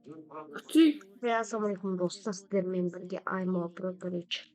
Ассалаумағалейкум достар, сіздермен бірге Аймал Пропович.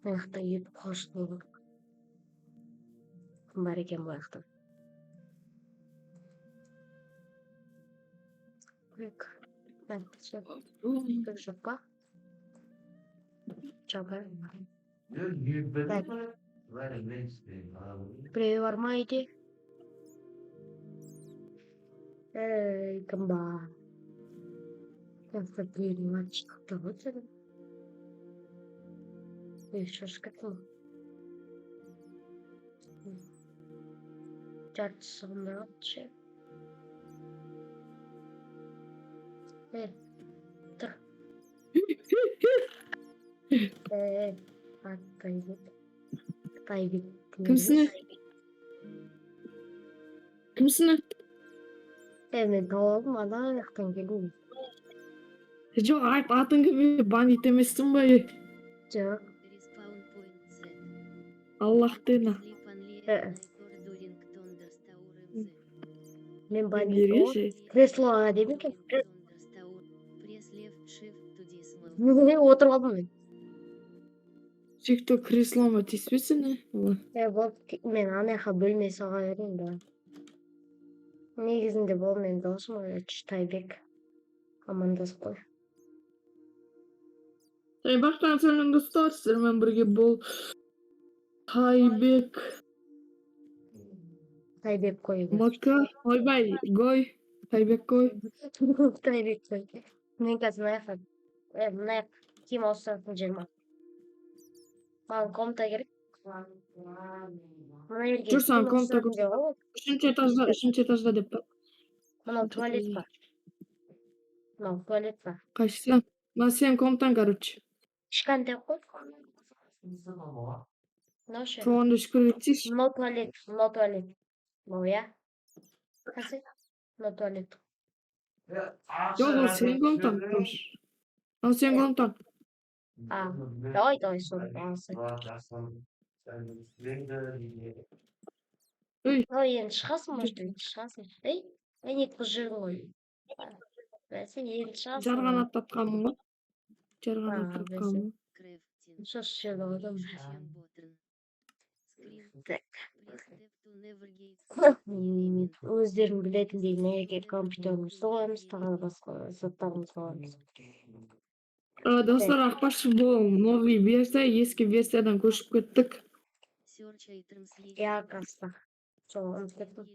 Мына жақта YouTube қосылып бар екен бұл жақта. Түк жоқ па? Жабай. Біреу бар ма үйде? Кім бар? Біреудің аты шықты ғой сенің. Шошқа кім? Жартысы ғымдар отшы. Тұр. Тайбек. Кімсің? Кімсің? Мен тауалдым, ана жақтан келдім. Жоқ, атың кім? Бандит емессің ба? Жоқ. Аллах дена. Мен бандит ғой. Креслоға деймін екен. Отырып алдым мен. Текто креслома тиіспесін, Мен ана жаққа бөлме соға берейін да. Негізінде бұл мен досым Тайбек. Амандасып қой. Тайбақтан сенің достар, сіздермен бірге бұл Тайбек. Тайбек қой. Мака, ойбай, гой. Тайбек қой. Тайбек қой. Мен қазір мына жаққа киім ауыстыратын жерім бар. Маған комната керек. Жүр саған комната көп. Үшінші этажда деп па. Мынау туалет бар. Мынау туалет бар. Қайсысы? Мына сен комнатан, короче. Ешқандай қой. Мынау ше. Соғанда шүкір етсейші. Мынау туалет. Мынау, я? Қасы? Мынау туалет. Жоқ, ол сен комнатан. Ол сен комнатан. Давай, соны алсын. Енді шығасың, может, шығасың. Мен екі қыз жүрмін ғой. Сен енді шығасың. Жарғанат тапқанмын ғой. Жарғанат тапқанмын. Шош жерді қойдым. Өздерің білетіндей неге компьютерімізді қоямыз, тағы басқа заттарымызды қоямыз. Достар, ақпаршы бұл новый версия, ескі версиядан көшіп кеттік. Қаста. Сол, ұмытып кеттім.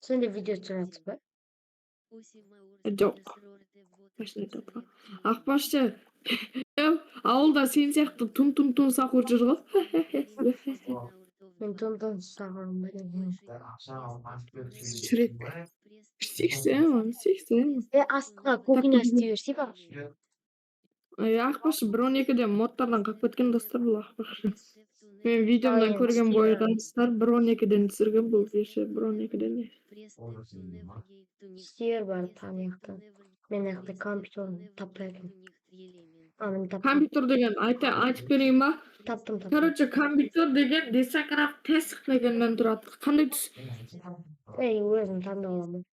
Сен де видео түсіресің бе? Жоқ. Ақпаршы, ауылда сен сияқты тун сақыр жүр ғой. Мен тон сағырым бәрін. Шрек. 80. Астыға кухня істей берсей бар. Ақпаршы, бір 12-де модтардан қап кеткен достар бұл ақпаршы. Мен видеомдан көрген бойғаныстар бір 12-ден түсірген бұл версия, бір 12-ден. Істер бар тамақты. Мен әқті компьютерін таппайдым. Компьютер деген айтып берейін ба? Таптым. Короче, компьютер деген десакраф тесік дегеннен тұрады. Қандай түс? Өзім таңдап аламын.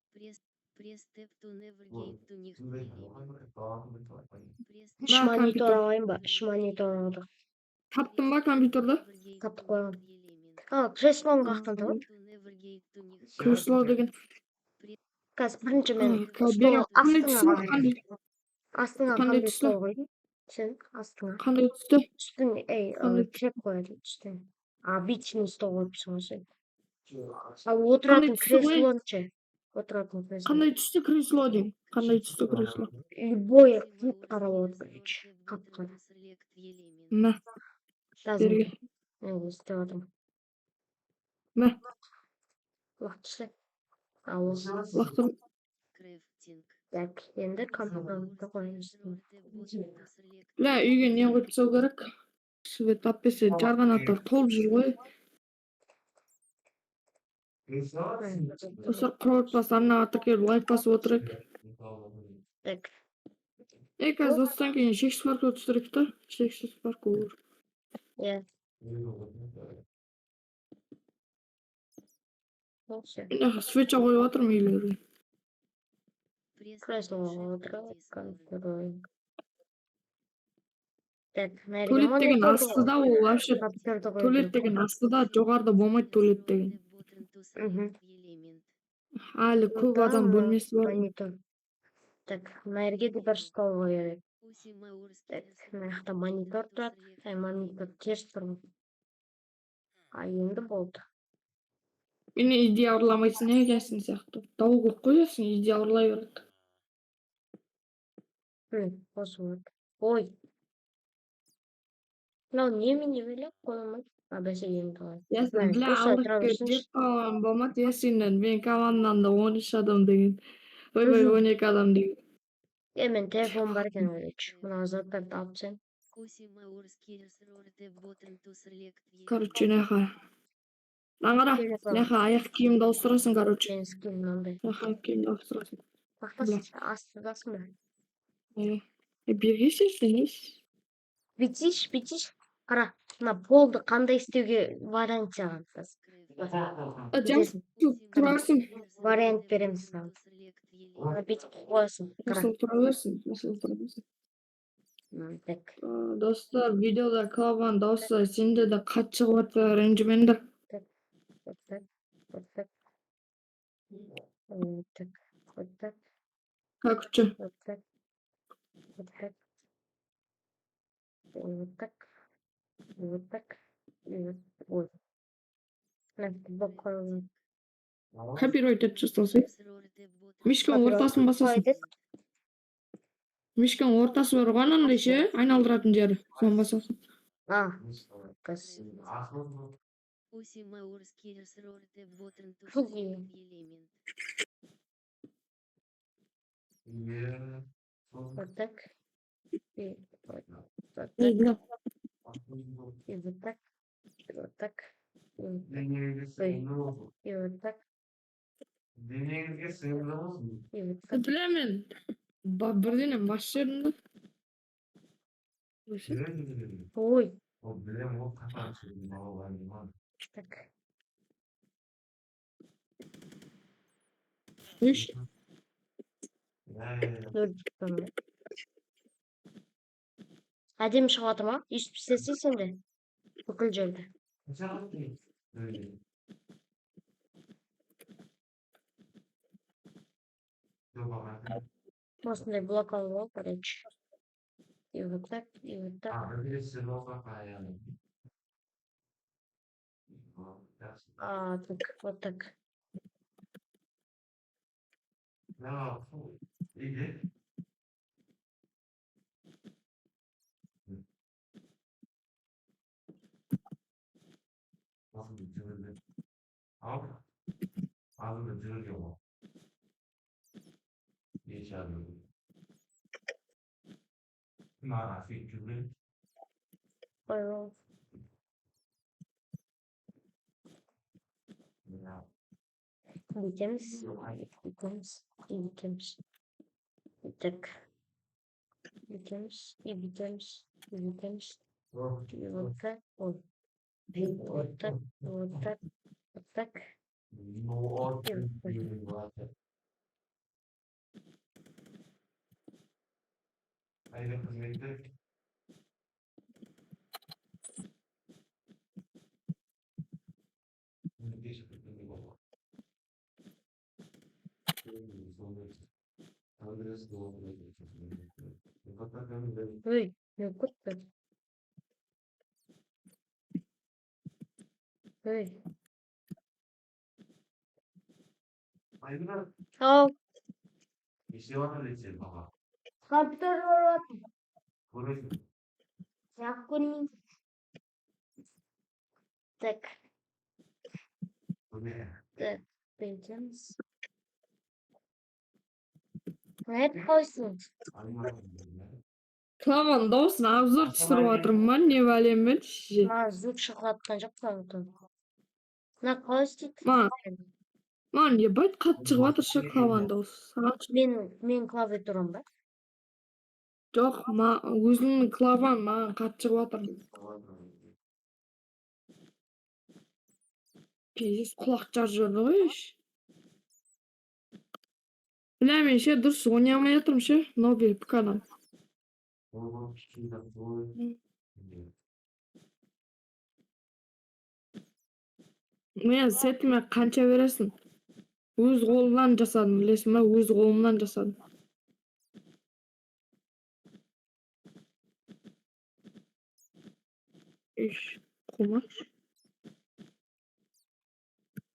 Үш монитор алайын ба? Үш монитор алдық. Таптың ба компьютерді? Таптық қойған. Креслоң қақтан табады? Кресло деген. Қазір бірінші мен астыңа қандай стол қойдың? Сен астыңа. Қандай түсті? Үстіне, треп қояды үстіне. Обычный стол қойыпсың ғой сен. Отыратын креслоң ше. Қандай түсті кресло дейм? Қандай түсті кресло? Любой қап-қара болады, короче. Қап-қара. Мә. Берге. Мен істеп отырмын. Мә. Уақытысы. Уақытым. Так, енді компьютерді қойыңыз. Ля, үйге не қойып тастау керек? Свет таппесе жарғанаттар толып жүр ғой. Достар, құрылтпасы арнаға тіркеліп лайк басып отырайық. Так. Қазір достан кейін шексіз парк өтістірек та? Шексіз парк olur. Иә. Свеча қойып отырмын үйлерге. Кресло, контроль. Так, мына жерге Туалеттеген мониторду астыда ол вообще компьютерди коюп туалеттеген астыда жогоруда болмойт туалет деген. Али көп адам бөлмеси бар. монитор. Так, мына жерге да бир стол коюу керек. Так, мына жакта монитор турат. Монитор терс турат. Эми болду. Мени идея урламайсың экенсиң сыяктуу. Дабыл коюп коесуң, идея урлай берет. Косулат. Ой. Мынау немени белек коюлмайт. Бесе эми калат. Ясын, бля, алдырып келип жеп калган болмот ясинен. Менин командамда 13 адам деген. Ойбой, 12 адам деген. Менин телефонум бар экен ойлочу. Мына заттарды алып сен. Короче, неха. Аңара, неха, аяк кийимди ауыстырасың, короче. Сен скин мындай. Неха, аяк кийимди ауыстырасың. Астыдасыңбы? Бергиш эсеңиш. Битиш. Кара, мына полду кандай истеуге вариант жагам азыр. Турасың. Вариант берем сага. Битип коесуң. Кара. Насыл тура берсин, насыл тура берсин. Так. Достор, видеода Клаван дауысы сенде де кат чыгып атса ренжимеңдер. Так. Как учу? Так. Ой. Копировать этип чыгасың. Мишканын ортасын басасың. Мишканын ортасы бар го анандай ше, айналдыратын жери. Соны басасың. Вот так. И вот так. И вот так. И вот так. И вот так. Денеңізге сыйымды болсын. И вот так. Билемин. Бирдене машина. Ой. Ол білем, ол қатар сөйлейді, балалар болған. Так. Иш. Әдемі шығып жатыр ма? Ешіп істесей сенде? Бүкіл жерде. Осындай блок алып ал, короче. И вот так, и вот так. Так, вот так. Ağzında cırır yok o. Yaşadım. Nara fikirli. Ой, бүйтеміз. Так. Бүйтеміз. И бүйтеміз. И вот так. Ой. Вот так. Вот так. Вот так. Ну, очень приятно. Aynen kızmekte. Ой, не куртка. Ой. Ау. Компьютер var. Yakın. Так. Так. Пейдеміз. Ne koysun? Клаван дауысын обзор түшүрүп атырмын, не балем мен. Мына звук шығып жатқан жоқ та. Мына қалай істейді? Ман ебать кат чыгып атыр ше Клаван дауысы. Мен клавиатурам ба? Жок, өзүнүн Клаван маған кат чыгып атыр. Пиздец, кулак жарып жиберди го иш. Bilmiyorum şey dur oynamaya yatırım şey. Novi kanal. Oğlum küçüğü bu. Men setime qancha berasın? Өз қолымнан жасадым, білесің ба? Өз қолымнан жасадым. Үш, қумаш.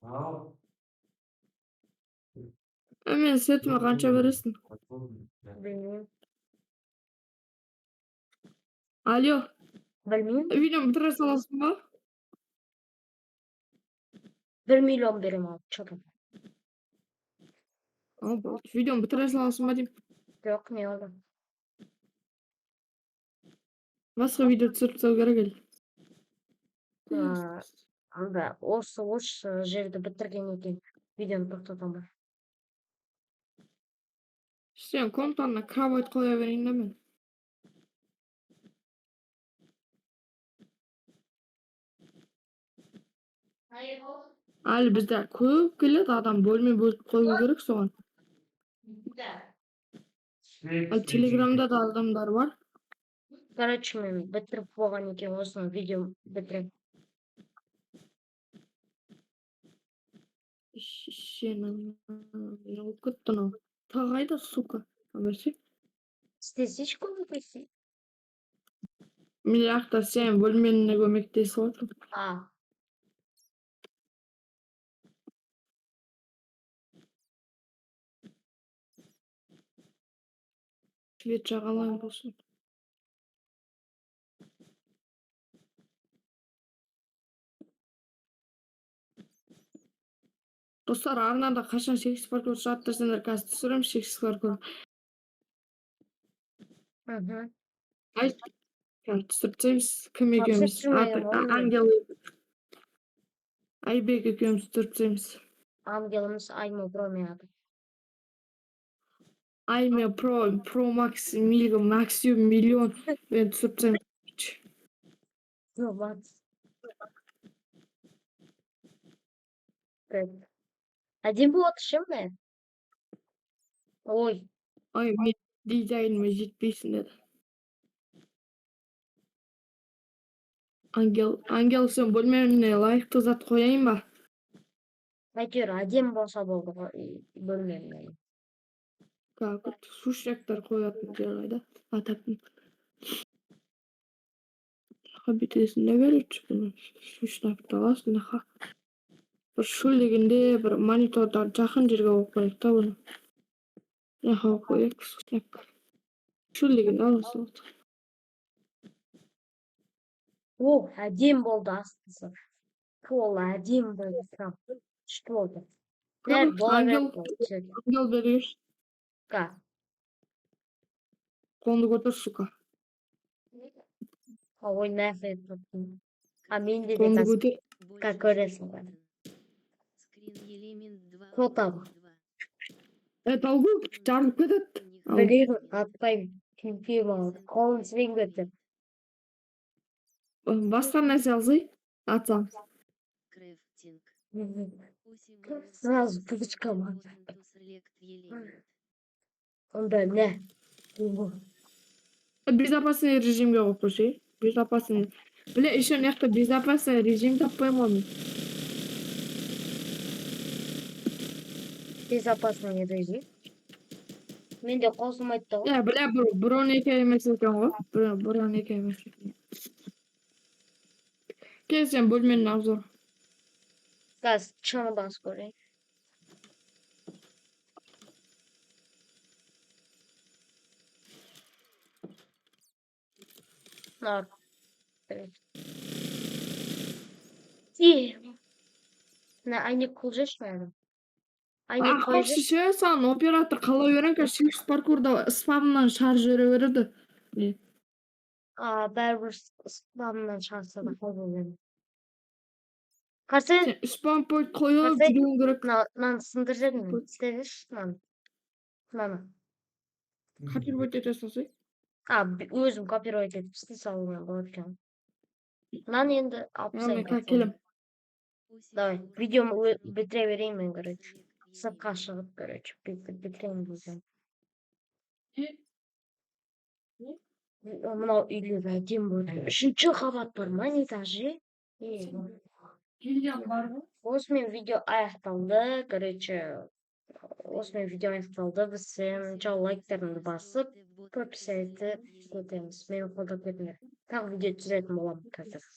Al. Мен setime қанша бересің? Bilmiyorum. Алло, Bilmiyorum. видеоны бітіре саласың ба? 1 milyon birim abi. Çatım. Ал, болды. Видеоны бітіре саласың ба деймін. Yok ne oldu? Басқа видео түсіріп тастау керек ел. Анда осы жерді бітіргеннен кейін видеоны тоқтатамын. Сен комнатаңа кровать қоя берейін да мен. Әлі бізде көп келеді, адам бөлме бөліп қою керек соған. Ал телеграмда да адамдар бар. Короче, мен бітіріп болғаннан кейін осыны видео бітіремін. Сенің не болып кетті мынау? Тағы қайда, сука? Берсе. Здесь көмектесейін. Миллиардтар сен бөлменіне көмектесіп отыр. Свет жағалай болсын. Достар, арнада қашан шексіз паркур жаттырсаңдар, қазір түсіремін шексіз паркур. Ай, түсіріп тастаймыз. Кім екеуміз? Ангел. Айбек екеуміз түсіріп тастаймыз. Ангеліміз Аймо Бромиады. Айме Pro Max Максимум миллион. Ben түсіріп тастаймыз. Вот. Один блок şimdi. Ой. Ай, мен дизайныма жетпейсің деді. Ангел, сен бөлмеміне лайықты зат қояйын ба? Әйтеуір әдем болса болды ғой бөлмемнен. Как сушняктар қоятын жер қайда? Атаптың. Бүйтесің не береді бұны? Сушнякты аласың нақа. Bir шөлдегенде бір монитордан жақын жерге қойып қояйық та бұны. Нақа қояйық сушняк. Шөлдегенде аласың. О, әдем болды астысы. Ол әдем болды. Что болды? Ангел береш. Как? Қолыңды көтер, сука. Ой, нахрен. А мен де Қолыңды көтер. Как көресің ғой. Қотам. Алгу, жарылып кетеді. Білейін, атпаймын. Күйпейім алды. Қолын сірен көтер. Басқа нәрсе алсай, атсам. Сразу пучком. Онда не? Безопасный режимге қойып қойшы. Безопасный. Бля, еще мықты безопасный режим таппаймын оны. Безопасный режим. Менде қосылмайды да ғой. Бля, бронеке емес екен ғой. Бронеке емес екен. Кел сен бөлменің обзор. Қазір шаны бас көрейін. Нар. Ne aynı kılacak mı? Aynı koyacak. Ақпақшы сан оператор қалай берен шексіз паркурда спамнан шарж жүре береді. Бәрібір спамнан шарса да қалай береді. Қарсы? Спам пойт қойып жүруің керек. Мынаны сындырып жібердің. Істедіңші мынаны. Мынаны. Копировать ете салсай. Өзім копировать етіп істей салумен болады екен. Мынаны енді алып тастайын. Келем. Давай, видеоны бітіре берейін мен, короче. Сыртқа шығып, короче, бітірейін дегенмін. Мынау үйлер әдемі болды. 3-ші қабат бар ма, не этажы? Осымен видео аяқталды. Короче, осымен видео аяқталды. Біз сәл лайктарыңды басып, подписать етіп кетеміз. Мені қолдап кетіңдер. Тағы видео түсіретін боламын қазір.